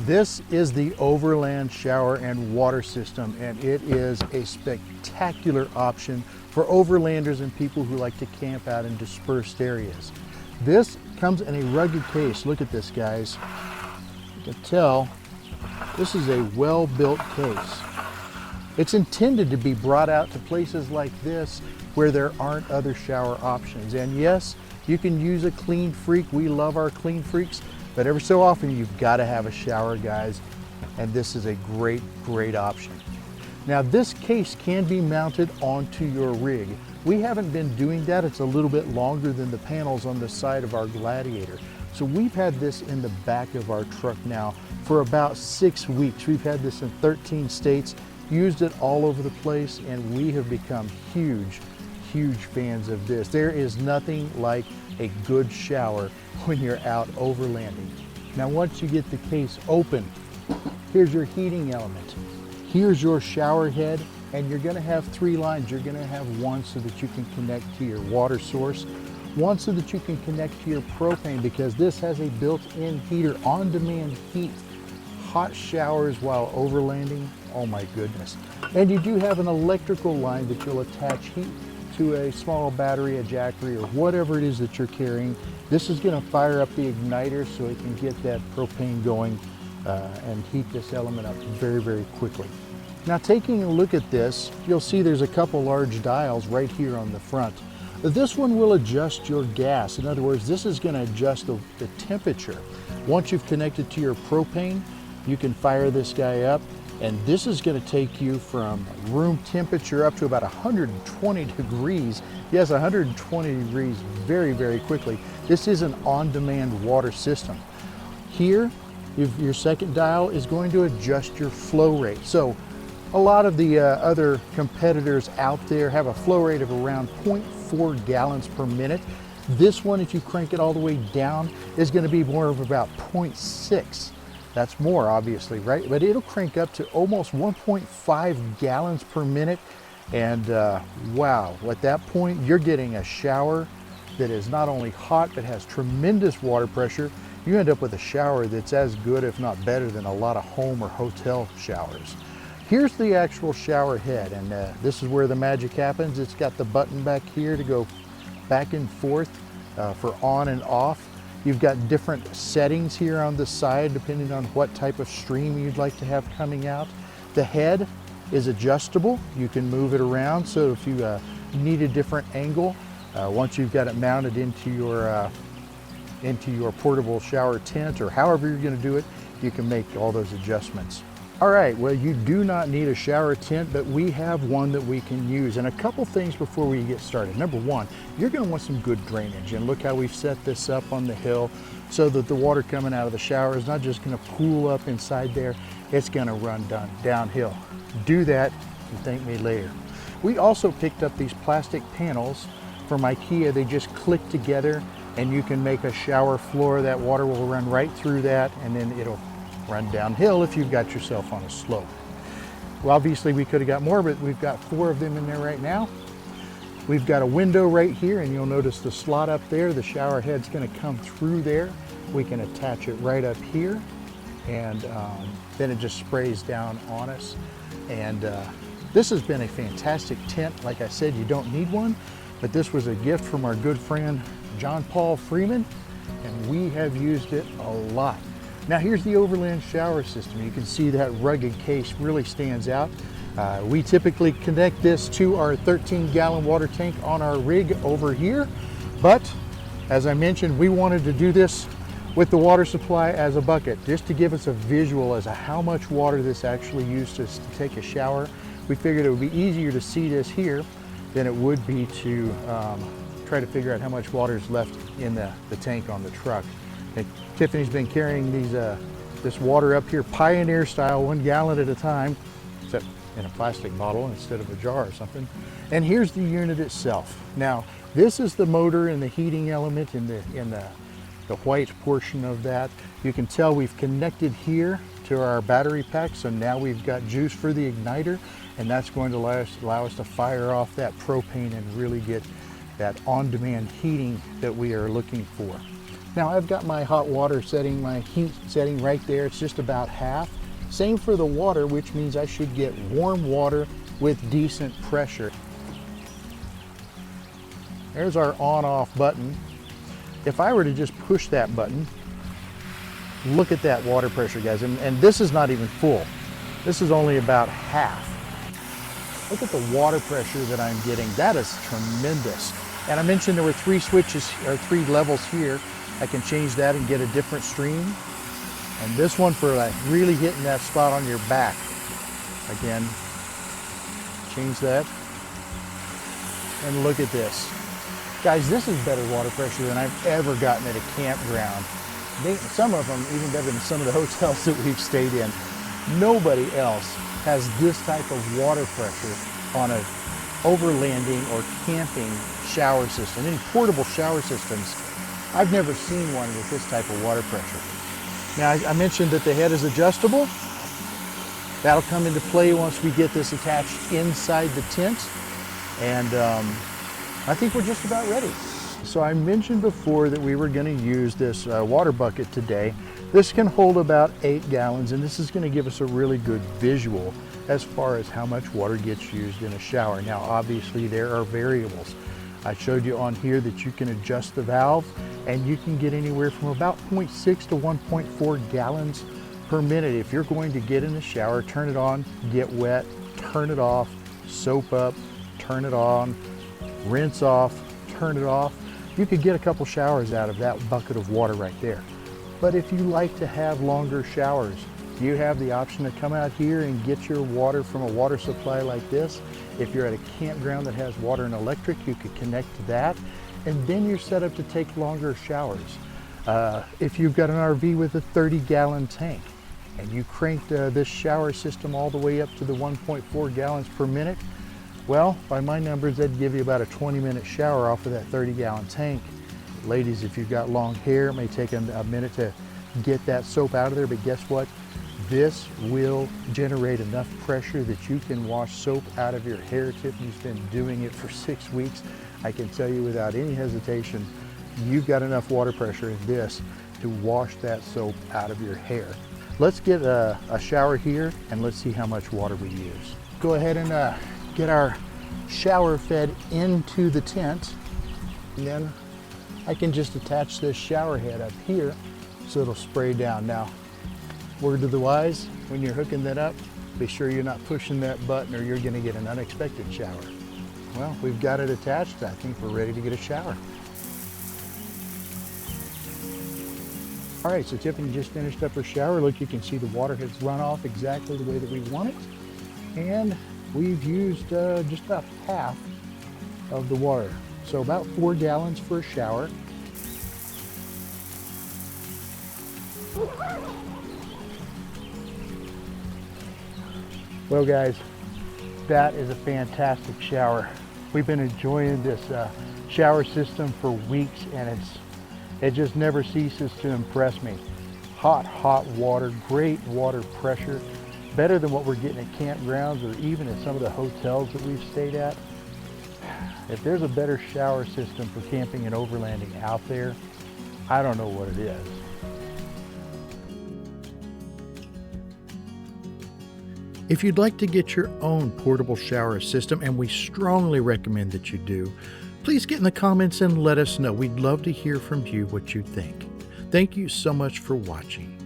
This is the Overland shower and water system, and it is a spectacular option for overlanders and people who like to camp out in dispersed areas. This comes in a rugged case. Look at this, guys. You can tell this is a well-built case. It's intended to be brought out to places like this where there aren't other shower options. And yes, you can use a clean freak. We love our clean freaks, but every so often you've got to have a shower, guys, and this is a great option. Now, this case can be mounted onto your rig. We haven't been doing that. It's a little bit longer than the panels on the side of our Gladiator. So we've had this in the back of our truck now for about 6 weeks. We've had this in 13 states, used it all over the place, and we have become huge fans of this. There is nothing like a good shower when you're out overlanding. Now, once you get the case open, here's your heating element. Here's your shower head, and you're gonna have 3 lines. You're gonna have one so that you can connect to your water source, one so that you can connect to your propane, because this has a built-in heater, on-demand heat, hot showers while overlanding. Oh my goodness. And you do have an electrical line that you'll attach heat to a small battery, a jackery, or whatever it is that you're carrying. This is gonna fire up the igniter so it can get that propane going and heat this element up very quickly. Now, taking a look at this, you'll see there's a couple large dials right here on the front. This one will adjust your gas. In other words, this is gonna adjust the temperature. Once you've connected to your propane, you can fire this guy up, and this is gonna take you from room temperature up to about 120 degrees. Yes, 120 degrees very quickly. This is an on-demand water system. Here, your second dial is going to adjust your flow rate. So a lot of the other competitors out there have a flow rate of around 0.4 gallons per minute. This one, if you crank it all the way down, is going to be more of about 0.6. That's more, obviously, right? But it'll crank up to almost 1.5 gallons per minute. And wow, at that point, you're getting a shower that is not only hot, but has tremendous water pressure. You end up with a shower that's as good, if not better, than a lot of home or hotel showers. Here's the actual shower head, and this is where the magic happens. It's got the button back here to go back and forth for on and off. You've got different settings here on the side depending on what type of stream you'd like to have coming out. The head is adjustable. You can move it around, so if you need a different angle, once you've got it mounted into your portable shower tent, or however you're going to do it, you can make all those adjustments. All right, well, you do not need a shower tent, but we have one that we can use. And a couple things before we get started. Number one, you're going to want some good drainage. And look how we've set this up on the hill so that the water coming out of the shower is not just going to pool up inside there, it's going to run downhill. Do that and thank me later. We also picked up these plastic panels from IKEA. They just click together, and you can make a shower floor. That water will run right through that, and then it'll run downhill if you've got yourself on a slope. Well, obviously we could have got more, but we've got 4 of them in there right now. We've got a window right here, and you'll notice the slot up there. The shower head's going to come through there. We can attach it right up here, and then it just sprays down on us. And this has been a fantastic tent. Like I said, you don't need one, but this was a gift from our good friend John Paul Freeman, and we have used it a lot. Now, here's the Overland shower system. You can see that rugged case really stands out. We typically connect this to our 13-gallon water tank on our rig over here, but as I mentioned, we wanted to do this with the water supply as a bucket, just to give us a visual as to how much water this actually used to take a shower. We figured it would be easier to see this here than it would be to try to figure out how much water is left in the tank on the truck. And Tiffany's been carrying this water up here, Pioneer style, 1 gallon at a time, except in a plastic bottle instead of a jar or something. And here's the unit itself. Now, this is the motor and the heating element in the white portion of that. You can tell we've connected here to our battery pack, so now we've got juice for the igniter, and that's going to allow us to fire off that propane and really get that on-demand heating that we are looking for. Now I've got my hot water setting, my heat setting right there. It's just about half. Same for the water, which means I should get warm water with decent pressure. There's our on-off button. If I were to just push that button, look at that water pressure, guys. And this is not even full. This is only about half. Look at the water pressure that I'm getting. That is tremendous. And I mentioned there were 3 switches or 3 levels here. I can change that and get a different stream. And this one for like really hitting that spot on your back. Again, change that. And look at this. Guys, this is better water pressure than I've ever gotten at a campground. Some of them even better than some of the hotels that we've stayed in. Nobody else has this type of water pressure on an overlanding or camping shower system. Any portable shower systems, I've never seen one with this type of water pressure. Now, I mentioned that the head is adjustable. That'll come into play once we get this attached inside the tent. And I think we're just about ready. So I mentioned before that we were going to use this water bucket today. This can hold about 8 gallons, and this is going to give us a really good visual as far as how much water gets used in a shower. Now, obviously, there are variables. I showed you on here that you can adjust the valve, and you can get anywhere from about 0.6 to 1.4 gallons per minute. If you're going to get in the shower, turn it on, get wet, turn it off, soap up, turn it on, rinse off, turn it off. You could get a couple showers out of that bucket of water right there. But if you like to have longer showers, you have the option to come out here and get your water from a water supply like this. If you're at a campground that has water and electric, you could connect to that, and then you're set up to take longer showers. If you've got an RV with a 30-gallon tank and you cranked this shower system all the way up to the 1.4 gallons per minute, well, by my numbers, that'd give you about a 20-minute shower off of that 30-gallon tank. Ladies, if you've got long hair, it may take a minute to get that soap out of there, but guess what? This will generate enough pressure that you can wash soap out of your hair. Tiffany's been doing it for 6 weeks. I can tell you without any hesitation, you've got enough water pressure in this to wash that soap out of your hair. Let's get a shower here and let's see how much water we use. Go ahead and get our shower fed into the tent, and then I can just attach this shower head up here so it'll spray down. Now, word to the wise, when you're hooking that up, be sure you're not pushing that button or you're going to get an unexpected shower. Well, we've got it attached. I think we're ready to get a shower. All right, so Tiffany just finished up her shower. Look, you can see the water has run off exactly the way that we want it. And we've used just about half of the water. So about 4 gallons for a shower. Well guys, that is a fantastic shower. We've been enjoying this shower system for weeks, and it just never ceases to impress me. Hot water, great water pressure, better than what we're getting at campgrounds or even at some of the hotels that we've stayed at. If there's a better shower system for camping and overlanding out there, I don't know what it is. If you'd like to get your own portable shower system, and we strongly recommend that you do, please get in the comments and let us know. We'd love to hear from you what you think. Thank you so much for watching.